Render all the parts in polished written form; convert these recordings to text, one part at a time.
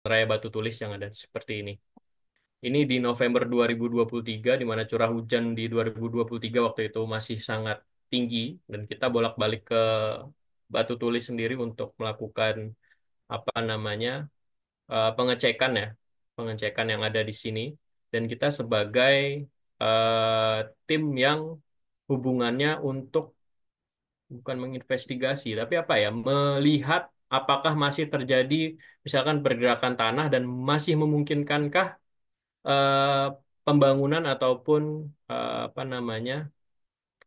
Raya Batu Tulis yang ada seperti ini. Ini di November 2023, di mana curah hujan di 2023 waktu itu masih sangat tinggi, dan kita bolak-balik ke Batu Tulis sendiri untuk melakukan apa namanya pengecekan ya, pengecekan yang ada di sini. Dan kita sebagai tim yang hubungannya untuk bukan menginvestigasi, tapi apa ya, melihat apakah masih terjadi misalkan pergerakan tanah dan masih memungkinkankah eh, pembangunan ataupun apa namanya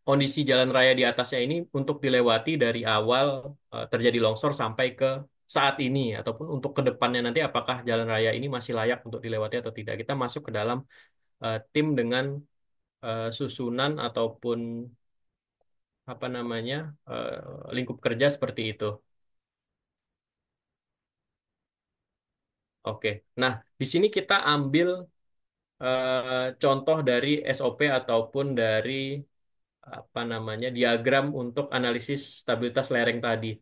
kondisi jalan raya di atasnya ini untuk dilewati dari awal terjadi longsor sampai ke saat ini, ataupun untuk ke depannya nanti apakah jalan raya ini masih layak untuk dilewati atau tidak. Kita masuk ke dalam tim dengan susunan ataupun apa namanya lingkup kerja seperti itu. Oke. Nah, di sini kita ambil contoh dari SOP ataupun dari apa namanya diagram untuk analisis stabilitas lereng tadi,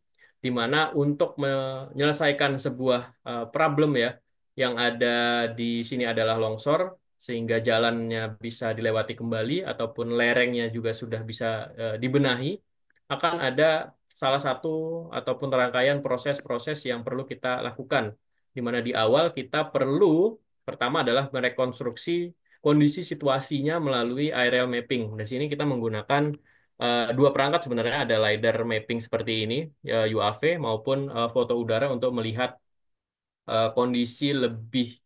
di mana untuk menyelesaikan sebuah problem ya yang ada di sini adalah longsor, sehingga jalannya bisa dilewati kembali ataupun lerengnya juga sudah bisa dibenahi, akan ada salah satu ataupun rangkaian proses-proses yang perlu kita lakukan, di mana di awal kita perlu pertama adalah merekonstruksi kondisi situasinya melalui aerial mapping. Di sini kita menggunakan dua perangkat sebenarnya, ada LiDAR mapping seperti ini, UAV, maupun foto udara untuk melihat kondisi lebih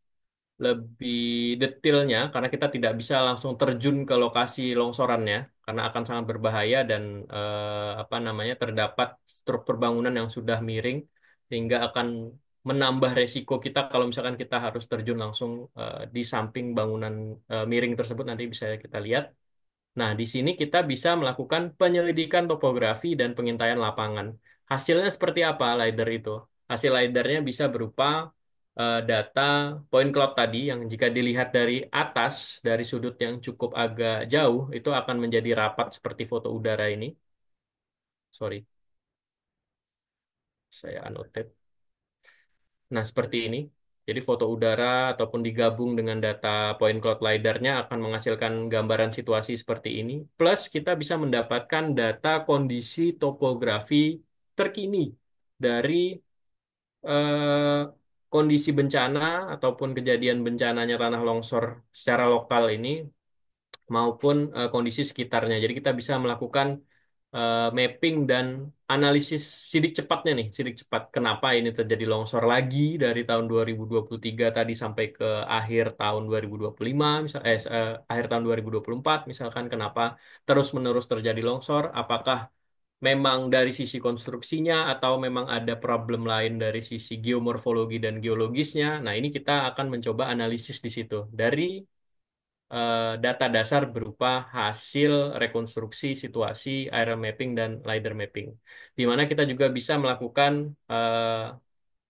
lebih detailnya, karena kita tidak bisa langsung terjun ke lokasi longsorannya karena akan sangat berbahaya, dan apa namanya terdapat struktur bangunan yang sudah miring, sehingga akan menambah resiko kita kalau misalkan kita harus terjun langsung di samping bangunan miring tersebut, nanti bisa kita lihat. Nah, di sini kita bisa melakukan penyelidikan topografi dan pengintaian lapangan. Hasilnya seperti apa LiDAR itu? Hasil LiDAR-nya bisa berupa data point cloud tadi, yang jika dilihat dari atas, dari sudut yang cukup agak jauh, itu akan menjadi rapat seperti foto udara ini. Sorry, saya annotate. Nah, seperti ini. Jadi foto udara ataupun digabung dengan data point cloud LiDAR-nya akan menghasilkan gambaran situasi seperti ini. Plus kita bisa mendapatkan data kondisi topografi terkini dari eh, kondisi bencana ataupun kejadian bencananya tanah longsor secara lokal ini, maupun kondisi sekitarnya. Jadi kita bisa melakukan mapping dan analisis sidik cepatnya nih, sidik cepat. Kenapa ini terjadi longsor lagi dari tahun 2023 tadi sampai ke akhir tahun 2025, akhir tahun 2024 misalkan, kenapa terus-menerus terjadi longsor? Apakah memang dari sisi konstruksinya atau memang ada problem lain dari sisi geomorfologi dan geologisnya? Nah, ini kita akan mencoba analisis di situ dari data dasar berupa hasil rekonstruksi situasi aerial mapping dan LiDAR mapping. Di mana kita juga bisa melakukan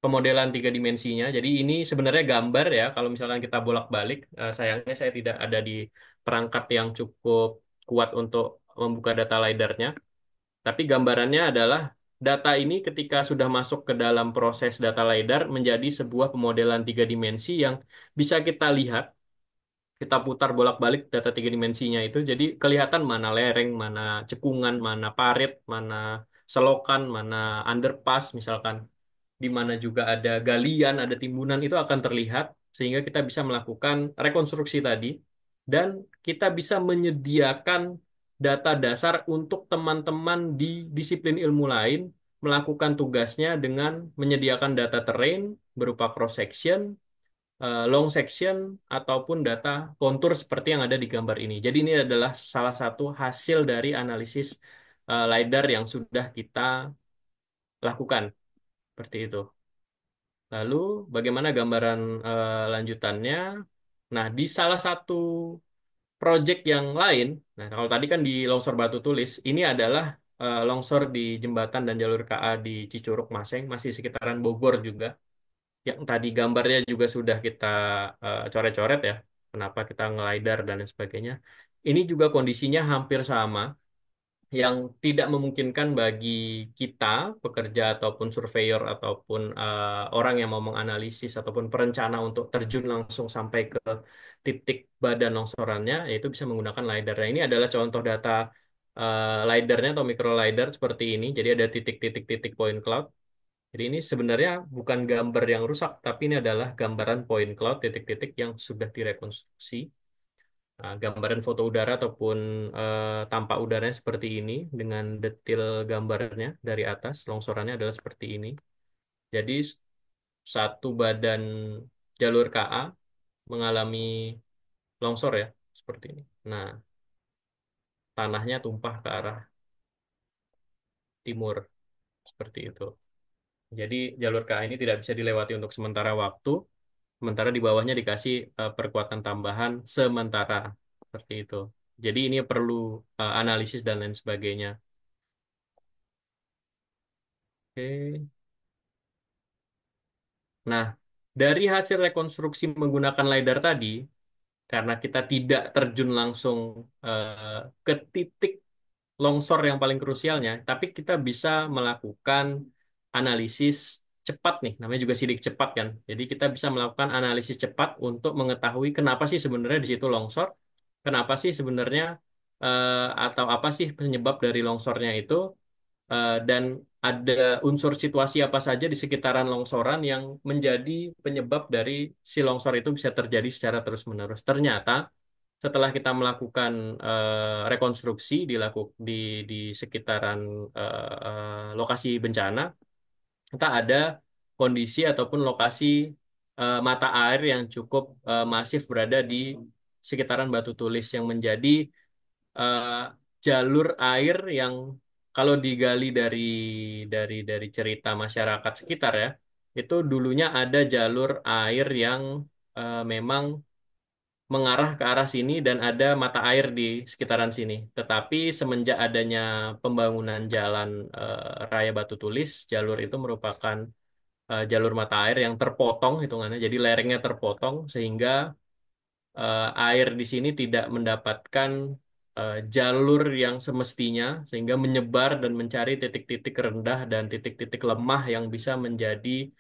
pemodelan tiga dimensinya. Jadi ini sebenarnya gambar ya, kalau misalkan kita bolak-balik, sayangnya saya tidak ada di perangkat yang cukup kuat untuk membuka data LiDAR-nya. Tapi gambarannya adalah data ini ketika sudah masuk ke dalam proses data LiDAR menjadi sebuah pemodelan tiga dimensi yang bisa kita lihat, kita putar bolak-balik data tiga dimensinya itu, jadi kelihatan mana lereng, mana cekungan, mana parit, mana selokan, mana underpass misalkan, di mana juga ada galian, ada timbunan, itu akan terlihat, sehingga kita bisa melakukan rekonstruksi tadi, dan kita bisa menyediakan data dasar untuk teman-teman di disiplin ilmu lain melakukan tugasnya dengan menyediakan data terrain berupa cross section, long section, ataupun data kontur seperti yang ada di gambar ini. Jadi ini adalah salah satu hasil dari analisis LiDAR yang sudah kita lakukan seperti itu. Lalu bagaimana gambaran lanjutannya? Nah, di salah satu project yang lain, nah kalau tadi kan di longsor Batu Tulis, ini adalah longsor di jembatan dan jalur KA di Cicurug Maseng, masih sekitaran Bogor juga. Yang tadi gambarnya juga sudah kita coret-coret ya, kenapa kita nge-LiDAR dan lain sebagainya. Ini juga kondisinya hampir sama. yang tidak memungkinkan bagi kita, pekerja ataupun surveyor ataupun orang yang mau menganalisis ataupun perencana untuk terjun langsung sampai ke titik badan longsorannya, yaitu bisa menggunakan LiDAR. Nah, ini adalah contoh data LiDAR-nya atau micro LiDAR seperti ini. Jadi ada titik-titik-titik point cloud. Jadi ini sebenarnya bukan gambar yang rusak, tapi ini adalah gambaran point cloud, titik-titik yang sudah direkonstruksi. Nah, gambaran foto udara ataupun tampak udaranya seperti ini dengan detail gambarnya dari atas longsorannya adalah seperti ini. Jadi satu badan jalur KA mengalami longsor ya seperti ini. Nah, tanahnya tumpah ke arah timur seperti itu. Jadi jalur KA ini tidak bisa dilewati untuk sementara waktu, sementara di bawahnya dikasih perkuatan tambahan sementara seperti itu. Jadi ini perlu analisis dan lain sebagainya. Oke. Nah, dari hasil rekonstruksi menggunakan LiDAR tadi, karena kita tidak terjun langsung ke titik longsor yang paling krusialnya, tapi kita bisa melakukan analisis cepat nih, namanya juga sidik cepat kan. Jadi kita bisa melakukan analisis cepat untuk mengetahui kenapa sih sebenarnya di situ longsor, kenapa sih sebenarnya atau apa sih penyebab dari longsornya itu, dan ada unsur situasi apa saja di sekitaran longsoran yang menjadi penyebab dari si longsor itu bisa terjadi secara terus-menerus. Ternyata setelah kita melakukan rekonstruksi di di sekitaran lokasi bencana, kita ada kondisi ataupun lokasi mata air yang cukup masif berada di sekitaran Batu Tulis yang menjadi eh, jalur air yang kalau digali dari cerita masyarakat sekitar ya, itu dulunya ada jalur air yang memang mengarah ke arah sini dan ada mata air di sekitaran sini. Tetapi semenjak adanya pembangunan jalan Raya Batu Tulis, jalur itu merupakan jalur mata air yang terpotong hitungannya, jadi lerengnya terpotong sehingga air di sini tidak mendapatkan jalur yang semestinya sehingga menyebar dan mencari titik-titik rendah dan titik-titik lemah yang bisa menjadi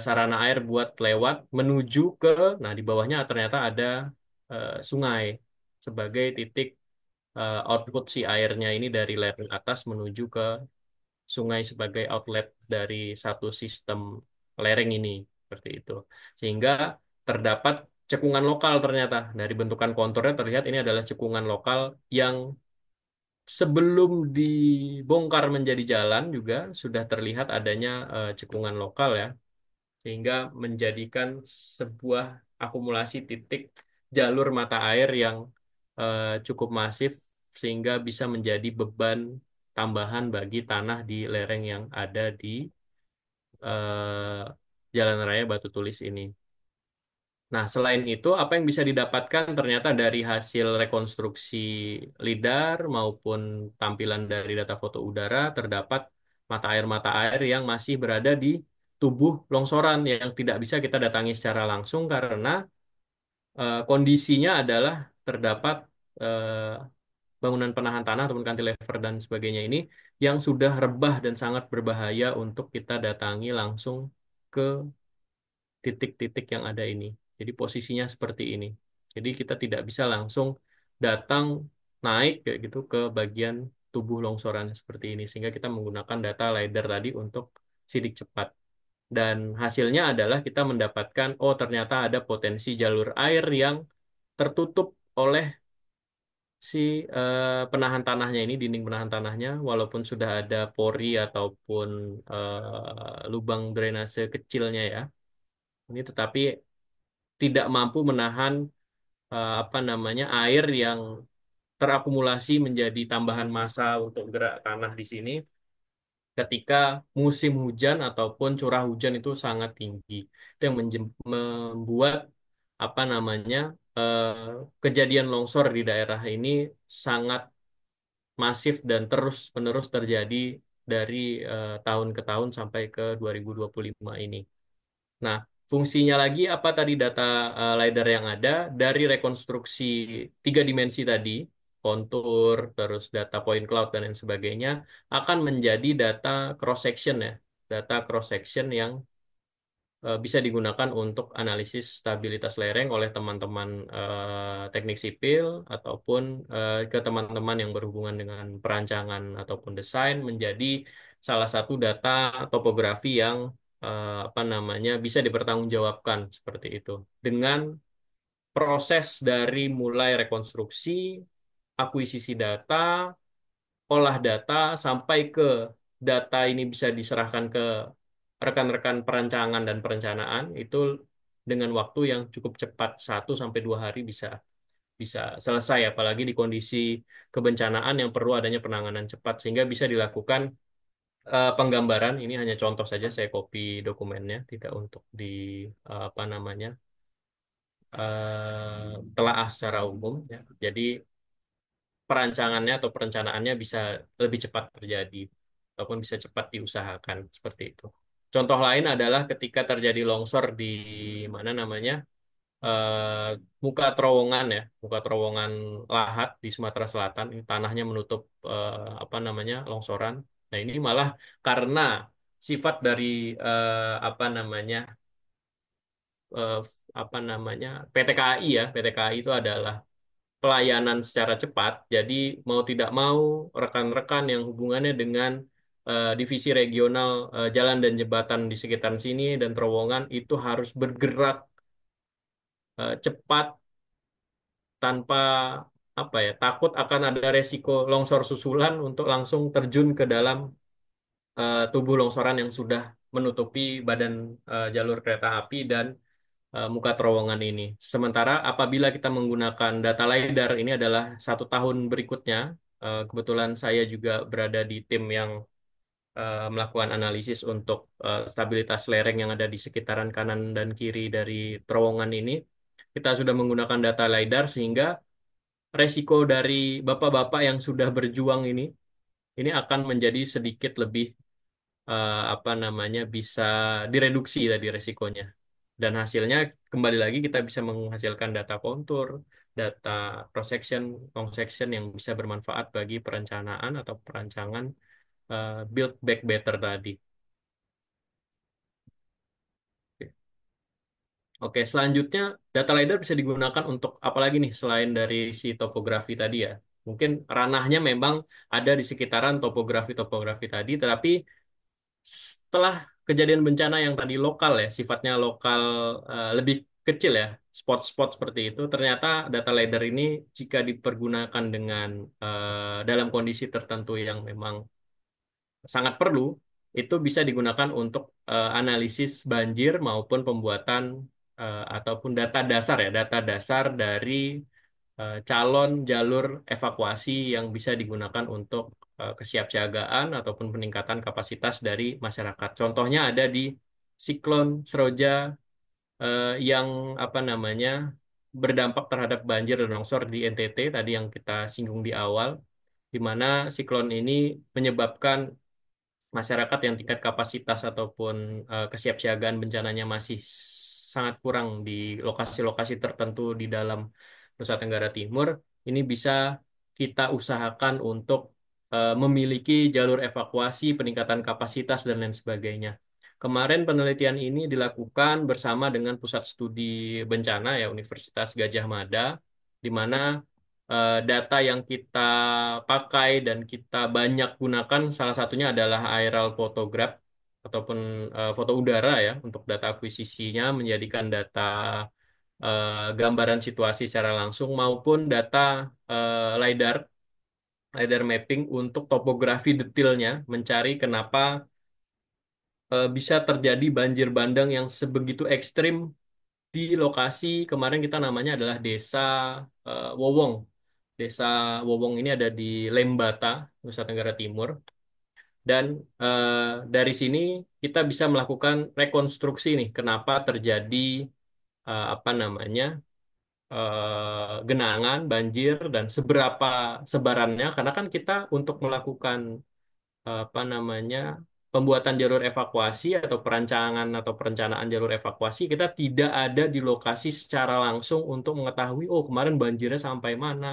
sarana air buat lewat menuju ke, nah di bawahnya ternyata ada sungai sebagai titik output si airnya ini dari lereng atas menuju ke sungai sebagai outlet dari satu sistem lereng ini seperti itu. Sehingga terdapat cekungan lokal ternyata dari bentukan konturnya terlihat ini adalah cekungan lokal yang sebelum dibongkar menjadi jalan juga sudah terlihat adanya cekungan lokal ya, sehingga menjadikan sebuah akumulasi titik jalur mata air yang cukup masif sehingga bisa menjadi beban tambahan bagi tanah di lereng yang ada di eh, Jalan Raya Batu Tulis ini. Nah, selain itu, apa yang bisa didapatkan ternyata dari hasil rekonstruksi LIDAR maupun tampilan dari data foto udara, terdapat mata air yang masih berada di tubuh longsoran yang tidak bisa kita datangi secara langsung karena kondisinya adalah terdapat eh, bangunan penahan tanah ataupun cantilever dan sebagainya ini yang sudah rebah dan sangat berbahaya untuk kita datangi langsung ke titik-titik yang ada ini. Jadi posisinya seperti ini. Jadi kita tidak bisa langsung datang naik kayak gitu ke bagian tubuh longsoran seperti ini. Sehingga kita menggunakan data LiDAR tadi untuk sidik cepat. Dan hasilnya adalah kita mendapatkan, oh ternyata ada potensi jalur air yang tertutup oleh si penahan tanahnya ini, dinding penahan tanahnya, walaupun sudah ada pori ataupun lubang drainase kecilnya ya. Ini tetapi tidak mampu menahan apa namanya air yang terakumulasi menjadi tambahan massa untuk gerak tanah di sini ketika musim hujan ataupun curah hujan itu sangat tinggi. Itu yang membuat apa namanya kejadian longsor di daerah ini sangat masif dan terus-menerus terjadi dari tahun ke tahun sampai ke 2025 ini. Nah, fungsinya lagi apa tadi data LiDAR yang ada dari rekonstruksi tiga dimensi tadi, kontur, terus data point cloud dan lain sebagainya akan menjadi data cross section ya, data cross section yang bisa digunakan untuk analisis stabilitas lereng oleh teman-teman teknik sipil ataupun ke teman-teman yang berhubungan dengan perancangan ataupun desain menjadi salah satu data topografi yang apa namanya bisa dipertanggungjawabkan seperti itu dengan proses dari mulai rekonstruksi, akuisisi data, olah data sampai ke data ini bisa diserahkan ke rekan-rekan perancangan dan perencanaan itu dengan waktu yang cukup cepat 1 sampai 2 hari bisa bisa selesai apalagi di kondisi kebencanaan yang perlu adanya penanganan cepat sehingga bisa dilakukan penggambaran ini hanya contoh saja saya copy dokumennya tidak untuk di apa namanya telaah secara umum ya. Jadi perancangannya atau perencanaannya bisa lebih cepat terjadi ataupun bisa cepat diusahakan seperti itu. Contoh lain adalah ketika terjadi longsor di mana namanya muka terowongan ya, muka terowongan Lahat di Sumatera Selatan, ini tanahnya menutup apa namanya longsoran. Nah ini malah karena sifat dari apa namanya eh, apa namanya PT KAI ya, PT KAI itu adalah pelayanan secara cepat. Jadi mau tidak mau rekan-rekan yang hubungannya dengan divisi regional jalan dan jembatan di sekitar sini dan terowongan itu harus bergerak cepat tanpa apa ya takut akan ada resiko longsor susulan untuk langsung terjun ke dalam tubuh longsoran yang sudah menutupi badan jalur kereta api dan muka terowongan ini. Sementara apabila kita menggunakan data LiDAR ini adalah 1 tahun berikutnya, kebetulan saya juga berada di tim yang melakukan analisis untuk stabilitas lereng yang ada di sekitaran kanan dan kiri dari terowongan ini. Kita sudah menggunakan data LiDAR sehingga resiko dari bapak-bapak yang sudah berjuang ini akan menjadi sedikit lebih apa namanya bisa direduksi tadi resikonya. Dan hasilnya kembali lagi kita bisa menghasilkan data kontur, data cross section, long section yang bisa bermanfaat bagi perencanaan atau perancangan build back better tadi. Oke, Oke, selanjutnya data LiDAR bisa digunakan untuk apa lagi nih selain dari si topografi tadi ya. Mungkin ranahnya memang ada di sekitaran topografi-topografi tadi, tetapi setelah kejadian bencana yang tadi lokal ya, sifatnya lokal lebih kecil ya, spot-spot seperti itu, ternyata data LiDAR ini jika dipergunakan dengan dalam kondisi tertentu yang memang sangat perlu, itu bisa digunakan untuk analisis banjir maupun pembuatan ataupun data dasar ya, data dasar dari calon jalur evakuasi yang bisa digunakan untuk kesiapsiagaan ataupun peningkatan kapasitas dari masyarakat. Contohnya ada di siklon Seroja yang apa namanya berdampak terhadap banjir dan longsor di NTT tadi yang kita singgung di awal, di mana siklon ini menyebabkan masyarakat yang tingkat kapasitas ataupun kesiapsiagaan bencananya masih sangat kurang di lokasi-lokasi tertentu di dalam Nusa Tenggara Timur, ini bisa kita usahakan untuk memiliki jalur evakuasi, peningkatan kapasitas, dan lain sebagainya. Kemarin penelitian ini dilakukan bersama dengan Pusat Studi Bencana ya Universitas Gajah Mada, di mana data yang kita pakai dan kita banyak gunakan salah satunya adalah aerial photograph ataupun foto udara ya untuk data akuisisinya menjadikan data gambaran situasi secara langsung maupun data LiDAR LiDAR mapping untuk topografi detailnya mencari kenapa bisa terjadi banjir bandang yang sebegitu ekstrim di lokasi kemarin kita namanya adalah Desa Wowong. Desa Wowong ini ada di Lembata, Nusa Tenggara Timur. Dan eh, dari sini kita bisa melakukan rekonstruksi nih, kenapa terjadi apa namanya genangan, banjir, dan seberapa sebarannya. Karena kan kita untuk melakukan apa namanya pembuatan jalur evakuasi atau perancangan atau perencanaan jalur evakuasi, kita tidak ada di lokasi secara langsung untuk mengetahui, oh kemarin banjirnya sampai mana,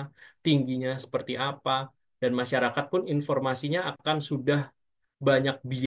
tingginya seperti apa, dan masyarakat pun informasinya akan sudah banyak